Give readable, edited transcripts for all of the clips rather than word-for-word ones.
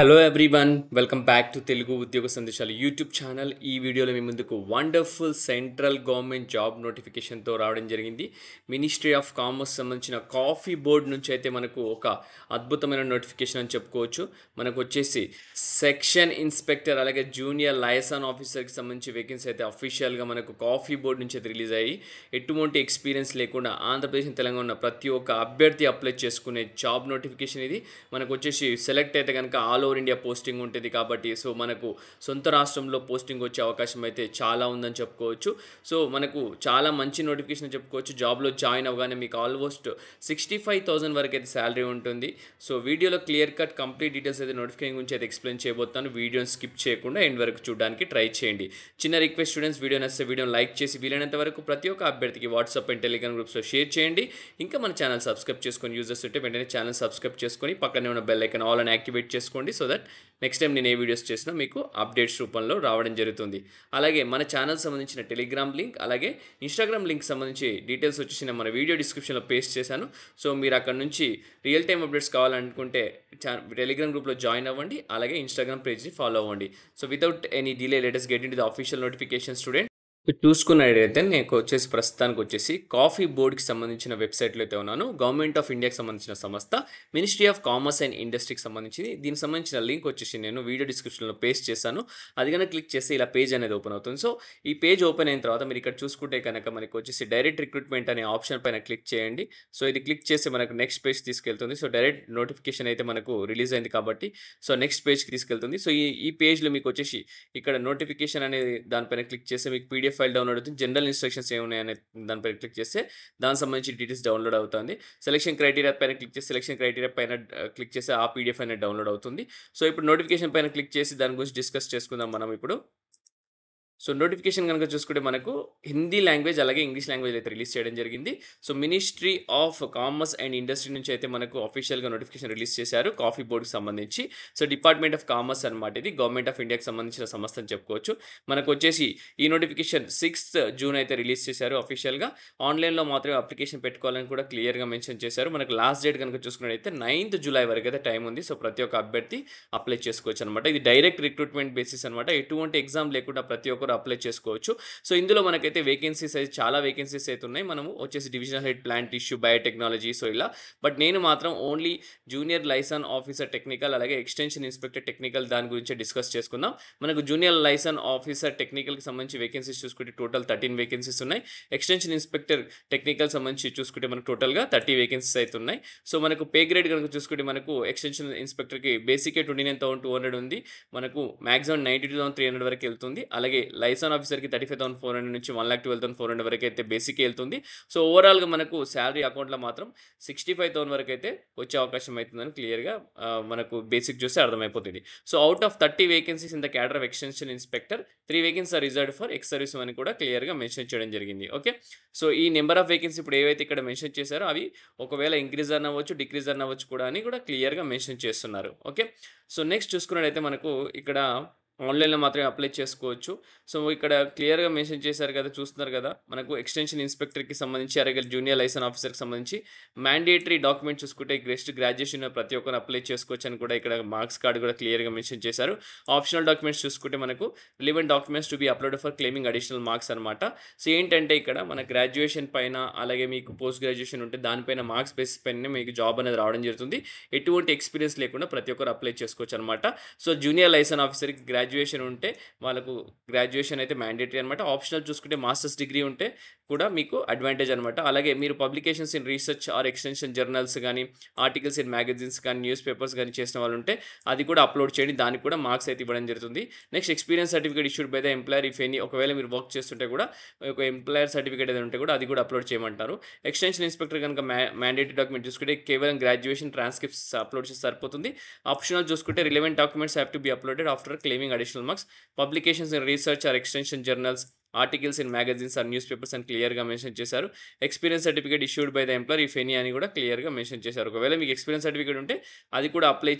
Hello everyone welcome back to Telugu ఉద్యోగ సందేశాలు YouTube channel. ఈ వీడియోలో మీ ముందుకు వండర్ఫుల్ సెంట్రల్ గవర్నమెంట్ జాబ్ నోటిఫికేషన్తో రావడం జరిగింది. మినిస్ట్రీ ఆఫ్ కామర్స్ సంబంధించిన కాఫీ బోర్డ్ నుంచి అయితే మనకు ఒక అద్భుతమైన నోటిఫికేషన్ అని చెప్పుకోవచ్చు. మనకు వచ్చేసి సెక్షన్ ఇన్స్పెక్టర్ అలాగే జూనియర్ లైసన్ ఆఫీసర్కి సంబంధించి వేకెన్సీ అయితే అఫీషియల్గా మనకు కాఫీ బోర్డ్ నుంచి అయితే రిలీజ్ అయ్యి ఎటువంటి ఎక్స్పీరియన్స్ లేకుండా ఆంధ్రప్రదేశ్ తెలంగాణ ఉన్న ప్రతి ఒక్క అభ్యర్థి అప్లై చేసుకునే జాబ్ నోటిఫికేషన్ ఇది. మనకు వచ్చేసి సెలెక్ట్ అయితే కనుక ఆల్ ఓవర్ ఇండియా పోస్టింగ్ ఉంటుంది కాబట్టి సో మనకు సొంత రాష్ట్రంలో పోస్టింగ్ వచ్చే అవకాశం అయితే చాలా ఉందని చెప్పుకోవచ్చు. సో మనకు చాలా మంచి నోటిఫికేషన్ చెప్పుకోవచ్చు. జాబ్లో జాయిన్ అవ్వగానే మీకు ఆల్మోస్ట్ 65,000 వరకు అయితే శాలరీ ఉంటుంది. సో వీడియోలో క్లియర్ కట్ కంప్లీట్ డీటెయిల్స్ అయితే నోటిఫికేషన్ గురించి అయితే ఎక్స్ప్లెయిన్ చేయబోతాను. వీడియోని స్కిప్ చేయకుండా ఎండ్ వరకు చూడడానికి ట్రై చేయండి. చిన్న రిక్వెస్ట్ స్టూడెంట్స్, వీడియో నచ్చితే వీడియోని లైక్ చేసి వీలైనంత వరకు ప్రతి ఒక్క అభ్యర్థికి వాట్సాప్ అండ్ టెలిగ్రామ్ గ్రూప్స్లో షేర్ చేయండి. ఇంకా మన ఛానల్ సబ్స్క్రైబ్ చేసుకొని యూజర్స్ ఉంటే వెంటనే ఛానల్ సబ్స్క్రైబ్ చేసుకొని పక్కనే ఉన్న బెల్ ఐకాన్ ఆల్ అని యాక్టివేట్ చేసుకోండి. సో దట్ నెక్స్ట్ టైం నేను ఏ వీడియోస్ చేసినా మీకు అప్డేట్స్ రూపంలో రావడం జరుగుతుంది. అలాగే మన ఛానల్ సంబంధించిన టెలిగ్రామ్ లింక్ అలాగే ఇన్స్టాగ్రామ్ లింక్ సంబంధించి డీటెయిల్స్ వచ్చేసి మన వీడియో డిస్క్రిప్షన్లో పేస్ట్ చేశాను. సో మీరు అక్కడ నుంచి రియల్ టైమ్ అప్డేట్స్ కావాలనుకుంటే టెలిగ్రామ్ గ్రూప్లో జాయిన్ అవ్వండి. అలాగే ఇన్స్టాగ్రామ్ పేజ్ని ఫాలో అవ్వండి. So without any delay let us get into the official notification student. చూసుకున్నట్టయితే నేను వచ్చేసి ప్రస్తుతానికి వచ్చేసి కాఫీ బోర్డ్కి సంబంధించిన వెబ్సైట్లో అయితే ఉన్నాను. గవర్నమెంట్ ఆఫ్ ఇండియాకి సంబంధించిన సంస్థ మినిస్ట్రీ ఆఫ్ కామర్స్ అండ్ ఇండస్ట్రీకి సంబంధించింది. దీనికి సంబంధించిన లింక్ వచ్చేసి నేను వీడియో డిస్క్రిప్షన్లో పేస్ట్ చేశాను. అది కనుక క్లిక్ చేస్తే ఇలా పేజ్ అనేది ఓపెన్ అవుతుంది. సో ఈ పేజ్ ఓపెన్ అయిన తర్వాత మీరు ఇక్కడ చూసుకుంటే కనుక మనకి వచ్చేసి డైరెక్ట్ రిక్రూట్మెంట్ అనే ఆప్షన్ పైన క్లిక్ చేయండి. సో ఇది క్లిక్ చేస్తే మనకు నెక్స్ట్ పేజ్ తీసుకెళ్తుంది. సో డైరెక్ట్ నోటిఫికేషన్ అయితే మనకు రిలీజ్ అయింది కాబట్టి సో నెక్స్ట్ పేజ్కి తీసుకెళ్తుంది. సో ఈ పేజ్లో మీకు వచ్చేసి ఇక్కడ నోటిఫికేషన్ అనేది దానిపైన క్లిక్ చేస్తే మీకు పీడిఎఫ్ ఫైల్ డౌన్లోడ్ అవుతుంది. జనరల్ ఇన్స్ట్రక్షన్స్ ఏమున్నాయనే దానిపైన క్లిక్ చేస్తే దానికి సంబంధించి డీటెయిల్స్ డౌన్లోడ్ అవుతుంది. సెలక్షన్ క్రైటీరియా పైన క్లిక్ చేసి సెలక్షన్ క్రైటీరియా పైన క్లిక్ చేస్తే ఆ పీడిఎఫ్ అనేది డౌన్లోడ్ అవుతుంది. సో ఇప్పుడు నోటిఫికేషన్ పైన క్లిక్ చేసి దాని గురించి డిస్కస్ చేసుకుందాం మనం ఇప్పుడు. సో నోటిఫికేషన్ కనుక చూసుకుంటే మనకు హిందీ లాంగ్వేజ్ అలాగే ఇంగ్లీష్ లాంగ్వేజ్ అయితే రిలీజ్ చేయడం జరిగింది. So ministry of commerce and industry నుంచి అయితే మనకు అఫీషియల్గా నోటిఫికేషన్ రిలీజ్ చేశారు కాఫీ బోర్డుకి సంబంధించి. సో డిపార్ట్మెంట్ ఆఫ్ కామర్స్ అనమాట, ఇది గవర్నమెంట్ ఆఫ్ ఇండియాకి సంబంధించిన సంస్థ అని చెప్పుకోవచ్చు. మనకు వచ్చేసి ఈ నోటిఫికేషన్ 6th జూన్ అయితే రిలీజ్ చేశారు అఫీషియల్గా. ఆన్లైన్లో మాత్రమే అప్లికేషన్ పెట్టుకోవాలని కూడా క్లియర్గా మెన్షన్ చేశారు. మనకు లాస్ట్ డేట్ కనుక చూసుకున్నట్టయితే 9th జూలై వరకు అయితే టైం ఉంది. సో ప్రతి ఒక్క అభ్యర్థి అప్లై చేసుకోవచ్చు అనమాట. ఇది డైరెక్ట్ రిక్రూట్మెంట్ బేసిస్ అనమాట. ఎటువంటి ఎగ్జామ్ లేకుండా ప్రతి ఒక్కరు అప్లై చేసుకోవచ్చు. సో ఇందులో మనకైతే వేకెన్సీస్ అయితే చాలా వేకెన్సీస్ అయితే ఉన్నాయి. మనము వచ్చేసి divisional head plant tissue biotechnology so ఇలా. బట్ నేను మాత్రం only junior lies on officer technical అలాగే ఎక్స్టెన్షన్ ఇన్స్పెక్టర్ టెక్నికల్ దాని గురించి డిస్కస్ చేసుకుందాం. మనకు జూనియర్ లైసన్ ఆఫీసర్ టెక్నికల్కి సంబంధించి వేకెన్సీస్ చూసుకుంటే టోటల్ 13 వేకెన్సీస్ ఉన్నాయి. ఎక్స్టెన్షన్ ఇన్స్పెక్టర్ టెక్నికల్ సంబంధించి చూసుకుంటే మనకు టోటల్గా 30 వేకెన్సీస్ అయితే ఉన్నాయి. సో మనకు పే గ్రేడ్ కనుక చూసుకుంటే మనకు ఎక్స్టెన్షన్ ఇన్స్పెక్టర్కి బేసికే 29,200 ఉంది. మనకు మాక్సిమం 92,300 వరకు వెళ్తుంది. అలాగే లైసన్ ఆఫీసర్కి 35,400 నుంచి 1,12,400 వరకు అయితే బేసిక్ వెళ్తుంది. సో ఓవరాల్గా మనకు శాలరీ అకౌంట్లో మాత్రం 65,000 వరకు అయితే వచ్చే అవకాశం అవుతుందని క్లియర్గా మనకు బేసిక్ చూస్తే అర్థమైపోతుంది. So out of 30 vacancies in the cadre of extension inspector 3 vacancy are reserved for ex service అని కూడా క్లియర్గా మెన్షన్ చేయడం జరిగింది. ఓకే, సో ఈ నెంబర్ ఆఫ్ వేకెన్సీ ఇప్పుడు ఏవైతే ఇక్కడ మెన్షన్ చేశారో అవి ఒకవేళ ఇంక్రీజ్ అని అవ్వచ్చు డిక్రీజ్ అని అవ్వచ్చు కూడా అని కూడా క్లియర్గా మెన్షన్ చేస్తున్నారు. ఓకే, సో నెక్స్ట్ చూసుకున్నట్టయితే మనకు ఇక్కడ ఆన్లైన్లో మాత్రమే అప్లై చేసుకోవచ్చు. సో ఇక్కడ క్లియర్గా మెన్షన్ చేశారు కదా, చూస్తున్నారు కదా, మనకు ఎక్స్టెన్షన్ ఇన్స్పెక్టర్కి సంబంధించి అలాగే జూనియర్ లైసెన్స్ ఆఫీసర్కి సంబంధించి మ్యాండేటరీ డాక్యుమెంట్ చూసుకుంటే గ్రాడ్యుయేషన్ ప్రతి ఒక్కరు అప్లై చేసుకోవచ్చు అని కూడా ఇక్కడ మార్క్స్ కార్డు కూడా క్లియర్గా మెన్షన్ చేశారు. ఆప్షనల్ డాక్యుమెంట్స్ చూసుకుంటే మనకు relevant documents to be upload for claiming additional marks అనమాట. సో ఏంటంటే ఇక్కడ మన గ్రాడ్యుయేషన్ పైన అలాగే మీకు పోస్ట్ గ్రాడ్యుయేషన్ ఉంటే దానిపైన మార్క్స్ బేసిస్ పైన మీకు జాబ్ అనేది రావడం జరుగుతుంది. ఎటువంటి ఎక్స్పీరియన్స్ లేకుండా ప్రతి ఒక్కరు అప్లై చేసుకోవచ్చు అనమాట. సో జూనియర్ లైసెన్స్ ఆఫీసర్కి గ్రాడ్యుయేషన్ ఉంటే వాళ్ళకు గ్రాడ్యుయేషన్ అయితే మ్యాండేటరీ అనమాట. ఆప్షనల్ చూసుకుంటే మాస్టర్స్ డిగ్రీ ఉంటే కూడా మీకు అడ్వాంటేజ్ అనమాట. అలాగే మీరు publications in research or extension journals కానీ ఆర్టికల్స్ ఇన్ మ్యాగజైన్స్ కానీ న్యూస్ పేపర్స్ కానీ చేసిన వాళ్ళు ఉంటే అది కూడా అప్లోడ్ చేయండి. దానికి కూడా మార్క్స్ అయితే ఇవ్వడం జరుగుతుంది. Next experience certificate issued by the employer if any, ఒకవేళ మీరు వర్క్ చేస్తుంటే కూడా ఒక ఎంప్లాయర్ సర్టిఫికేట్ ఏదైనా ఉంటే కూడా అది కూడా అప్లోడ్ చేయమంటారు. ఎక్స్టెన్షన్ ఇన్స్పెక్టర్ కనుక మ్యాండేటరీ డాక్యుమెంట్ చూసుకుంటే కేవలం గ్రాడ్యుయేషన్ ట్రాన్స్క్రిప్ట్స్ అప్లోడ్ చేస్తే సరిపోతుంది. ఆప్షనల్ చూసుకుంటే relevant documents have to be uploaded after claiming additional marks. Publications in research or extension journals articles in magazines or newspapers అని క్లియర్‌గా mention చేశారు. Experience certificate issued by the employer if any అని కూడా క్లియర్‌గా mention చేశారు. ఒకవేళ మీకు experience certificate ఉంటే అది కూడా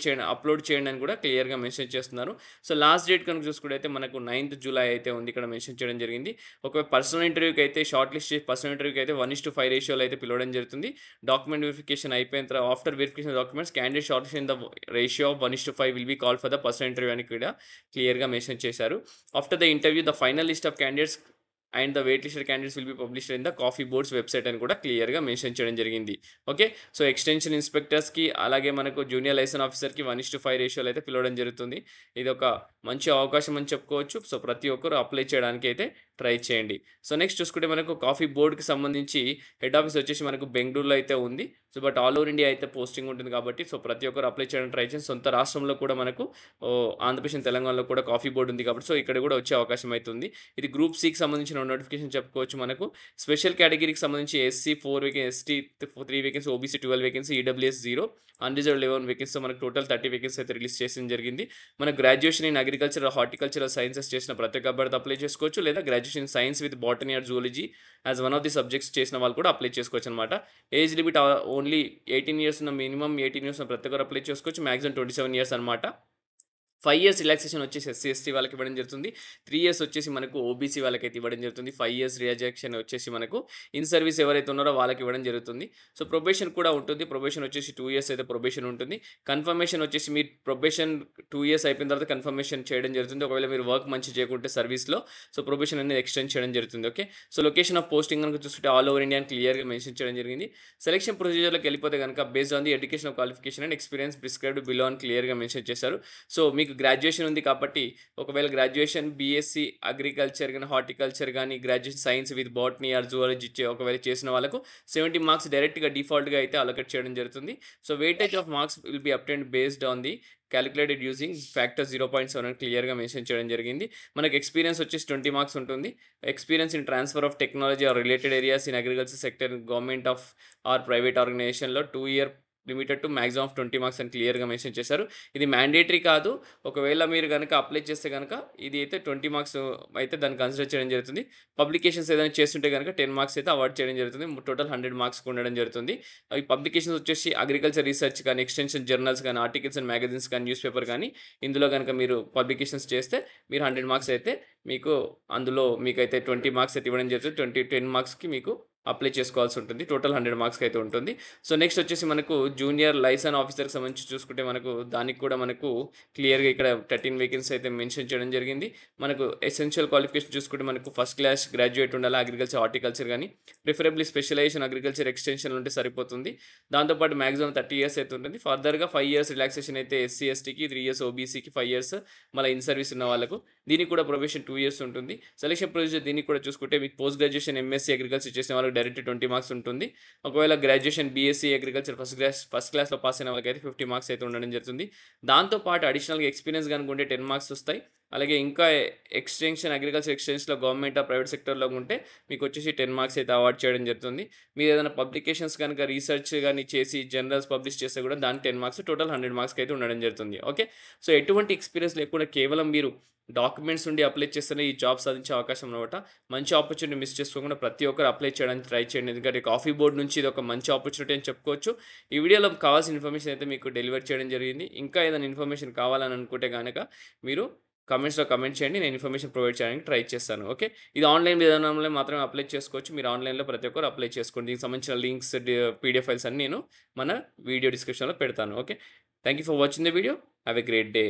అప్లోడ్ చేయండి అని కూడా క్లియర్‌గా మెన్షన్ చేస్తున్నారు. సో, లాస్ట్ డేట్ కనుక చూసుకుంటే మనకు 9th జూలై అయితే ఉంది. ఇక్కడ మెన్షన్ చేయడం జరిగింది. ఒకవేళ పర్సనల్ ఇంటర్వ్యూకి అయితే షార్ట్ లిస్ట్ చేసి పర్సనల్ ఇంటర్వ్యూకి అయితే 1:5 రేషియోలో అయితే పిలవడం జరుగుతుంది. డాక్యుమెంట్ వెరిఫికేషన్ అయిపోయిన తర్వాత after verification documents candidate short list in the ratio of 1:5 will be called for the personal interview అని కూడా క్లియర్‌గా మెన్షన్ చేశారు. After the interview the final list of candidates and the wait listed candidates will be published in the coffee board's website అని కూడా క్లియర్‌గా mention చేయడం జరిగింది. Okay. So, extension ఇన్స్‌పెక్టర్స్‌కి అలాగే మనకు జూనియర్ లైసెన్స్ ఆఫీసర్‌కి 1:5 రేషియోలో అయితే పిలవడం జరుగుతుంది. ఇదొక మంచి అవకాశం అని చెప్పుకోవచ్చు. సో, ప్రతి ఒక్కరు అప్లై చేయడానికి అయితే ట్రై చేయండి. సో, నెక్స్ట్ చూసుకుంటే మనకు కాఫీ బోర్డ్‌కి సంబంధించి హెడ్ ఆఫీస్ వచ్చేసి మనకు బెంగుళూరులో అయితే ఉంది. So, but all over India అయితే పోస్టింగ్ ఉంటుంది కాబట్టి సో, ప్రతి ఒక్కరు అప్లై చేయడానికి ట్రై చేయండి. సొంత రాష్ట్రంలో కూడా మనకు ఆంధ్రప్రదేశ్, తెలంగాణలో కూడా కాఫీ బోర్డ్ ఉంది కాబట్టి సో, ఇక్కడ కూడా వచ్చే అవకాశం అయితే ఉంది. ఇది గ్రూప్ సికి సంబంధించిన నోటిఫికేషన్ చెప్పుకోవచ్చు మనకు. స్పెషల్ కేటగిరీకి సంబంధించి SC 4 ST 3 vacancy, OBC 12 vacancy, EWS 0, unreserved 11 వేకెన్సీతో మనకు టోటల్ 30 వేకెన్సీ అయితే రిలీజ్ చేయడం జరిగింది. మన graduation in agriculture, horticulture sciences చేసిన ప్రతి ఒక్క అభ్యర్థి అప్లై చేసుకోవచ్చు. లేదా graduation in science with botany are zoology as one of the subjects చేసిన వాళ్ళు కూడా అప్లై చేసుకోవచ్చు అనమాట. ఏజ్ లిమిట్ ఓన్లీ 18 ఇయర్స్ ఉన్న మినిమమ్ 18 ఇయర్స్ ఉన్న ప్రతి ఒక్కరు అప్లై చేసుకోవచ్చు. మాక్సిమం 27 ఇయర్స్ అనమాట. 5 ఇయర్స్ రిలాక్సేషన్ వచ్చేసి ఎస్సీ, ఎస్టీ వాళ్ళకి ఇవ్వడం జరుగుతుంది. 3 ఇయర్స్ వచ్చేసి మనకు ఓబీసీ వాళ్ళకైతే ఇవ్వడం జరుగుతుంది. 5 ఇయర్స్ రిలాక్సేషన్ వచ్చేసి మనకు ఇన్ సర్వీస్ ఎవరైతే ఉన్నారో వాళ్ళకి ఇవ్వడం జరుగుతుంది. సో, ప్రొబేషన్ కూడా ఉంటుంది. ప్రొబేషన్ వచ్చేసి 2 ఇయర్స్ అయితే ప్రొబేషన్ ఉంటుంది. కన్ఫర్మేషన్ వచ్చేసి మీ ప్రొబేషన్ 2 ఇయర్స్ అయిపోయిన తర్వాత కన్ఫర్మేషన్ చేయడం జరుగుతుంది. ఒకవేళ మీరు వర్క్ మంచి చేయకుంటే సర్వీస్‌లో సో, ప్రొబేషన్ అనేది ఎక్స్టెండ్ చేయడం జరుగుతుంది. Okay. So, location of posting కనుక చూసుకుంటే ఆల్ ఓవర్ ఇండియా అని క్లియర్‌గా మెన్షన్ చేయడం జరిగింది. సెలక్షన్ ప్రొసీజర్‌లోకి వెళ్ళిపోతే గనుక based on the education qualification and experience prescribed below అని క్లియర్‌గా మెన్షన్ చేశారు. సో, మీకు గ్రాడ్యుయేషన్ ఉంది కాబట్టి ఒకవేళ గ్రాడ్యుయేషన్ బీఎస్సీ అగ్రికల్చర్ గాని, హార్టికల్చర్ గాని, graduation science with botany are zoology ఒకవేళ చేసిన వాళ్ళకు 70 మార్క్స్ డైరెక్ట్‌గా డిఫాల్ట్‌గా అయితే అలొకేట్ చేయడం జరుగుతుంది. So, weightage of marks will be obtained based on the calculated using factor 0.7 అని క్లియర్‌గా మెన్షన్ చేయడం జరిగింది. మనకు ఎక్స్‌పీరియన్స్ వచ్చేసి 20 మార్క్స్ ఉంటుంది. Experience in transfer of technology or related areas in agriculture sector government of or private ఆర్గనైజేషన్‌లో 2 year limited to maximum of 20 marks అని క్లియర్‌గా మెన్షన్ చేశారు. ఇది మ్యాండేటరీ కాదు. ఒకవేళ మీరు గనక అప్లై చేస్తే గనక ఇది అయితే 20 మార్క్స్ అయితే దాన్ని కన్సిడర్ చేయడం జరుగుతుంది. పబ్లికేషన్స్ ఏదైనా చేస్తుంటే గనక 10 మార్క్స్ అయితే అవార్డ్ చేయడం జరుగుతుంది. టోటల్ 100 మార్క్స్‌కి ఉండడం జరుగుతుంది. ఈ పబ్లికేషన్స్ వచ్చేసి అగ్రికల్చర్ రీసెర్చ్ కానీ, ఎక్స్‌టెన్షన్ జర్నల్స్ కానీ, ఆర్టికల్స్ అండ్ మ్యాగజైన్స్ కానీ, న్యూస్ పేపర్ కానీ ఇందులో గనక మీరు పబ్లికేషన్స్ చేస్తే మీరు 100 మార్క్స్ అయితే మీకు అందులో మీకైతే 20 మార్క్స్ అయితే ఇవ్వడం జరుగుతుంది. 10 మార్క్స్‌కి మీకు అప్లై చేసుకోవాల్సి ఉంటుంది. టోటల్ 100 మార్క్స్‌కి అయితే ఉంటుంది. సో, నెక్స్ట్ వచ్చేసి మనకు జూనియర్ లైసెన్స్ ఆఫీసర్‌కి సంబంధించి చూసుకుంటే మనకు దానికి కూడా మనకు క్లియర్‌గా ఇక్కడ 13 వేకెన్సీ అయితే మెన్షన్ చేయడం జరిగింది. మనకు ఎసెన్షియల్ క్వాలిఫికేషన్ చూసుకుంటే మనకు ఫస్ట్ క్లాస్ గ్రాడ్యుయేట్ ఉండాలి. అగ్రికల్చర్, హార్టికల్చర్ గాని, ప్రిఫరబుల్లీ స్పెషలైజేషన్ అగ్రికల్చర్ ఎక్స్‌టెన్షన్ ఉంటే సరిపోతుంది. దాంతో పాటు మాక్సిమం 30 ఇయర్స్ అయితే ఉంటుంది. ఫర్దర్‌గా 5 ఇయర్స్ రిలాక్సేషన్ అయితే ఎస్సీ, ఎస్టీకి, 3 ఇయర్స్ ఓబీసీకి, 5 ఇయర్స్ మళ్ళీ ఇన్ సర్వీస్ ఉన్న వాళ్ళకు. దీనికి కూడా ప్రొబేషన్ 2 ఇయర్స్ ఉంటుంది. సెలక్షన్ ప్రొసీజర్ దీనికి కూడా చూసుకుంటే మీకు పోస్ట్ గ్రాడ్యుయేషన్ ఎంఎస్సీ అగ్రికల్చర్ చేసిన వాళ్ళకి డైరెక్ట్ 20 మార్క్స్ ఉంటుంది. ఒకవేళ గ్రాడ్యుయేషన్ బీఎస్సీ అగ్రికల్చర్ ఫస్ట్ క్లాస్‌లో పాస్ అయిన వాళ్ళకైతే 50 మార్క్స్ అయితే ఉండడం జరుగుతుంది. దాంతో పాటు అడిషనల్‌గా ఎక్స్‌పీరియన్స్ గనుక ఉంటే 10 మార్క్స్ వస్తాయి. అలాగే ఇంకా ఎక్స్‌టెన్షన్ అగ్రికల్చర్ ఎక్స్‌టెన్షన్‌లో గవర్నమెంట్ ఆర్ ప్రైవేట్ సెక్టర్‌లో ఉంటే మీకొచ్చేసి 10 మార్క్స్ అయితే అవార్డ్ చేయడం జరుగుతుంది. మీరు ఏదైనా పబ్లికేషన్స్ గనుక రీసెర్చ్ గాని చేసి జర్నల్స్ పబ్లిష్ చేస్తే కూడా దానికి 10 మార్క్స్ టోటల్ 100 మార్క్స్‌కి అయితే ఉండడం జరుగుతుంది. ఓకే. సో, ఎటువంటి ఎక్స్‌పీరియన్స్ లేకుండా కేవలం మీరు డాక్యుమెంట్స్ ఉండి అప్లై చేస్తేనే ఈ జాబ్ సాధించే అవకాశం అన్నమాట. మంచి ఆపర్చునిటీ మిస్ చేసుకోకుండా ప్రతి ఒక్కరు అప్లై చేయడానికి ట్రై చేయండి. ఎందుకంటే కాఫీ బోర్డ్ నుంచి ఇది ఒక మంచి ఆపర్చునిటీ అని చెప్పుకోవచ్చు. ఈ వీడియోలో కావాల్సిన ఇన్ఫర్మేషన్ అయితే మీకు డెలివర్ చేయడం జరిగింది. ఇంకా ఏదైనా ఇన్ఫర్మేషన్ కావాలని అనుకుంటే గనక మీరు కామెంట్స్‌లో కామెంట్ చేయండి. నేను ఇన్ఫర్మేషన్ ప్రొవైడ్ చేయడానికి ట్రై చేస్తాను. ఓకే. ఇది ఆన్‌లైన్ విధానంలో మాత్రమే అప్లై చేసుకోవచ్చు. మీరు ఆన్‌లైన్‌లో ప్రతి ఒక్కరు అప్లై చేసుకోండి. దీనికి సంబంధించిన లింక్స్, పీడీఎఫ్ ఫైల్స్ అన్నీ నేను మన వీడియో డిస్క్రిప్షన్‌లో పెడతాను. Okay. Thank you for watching the video. Have a great day.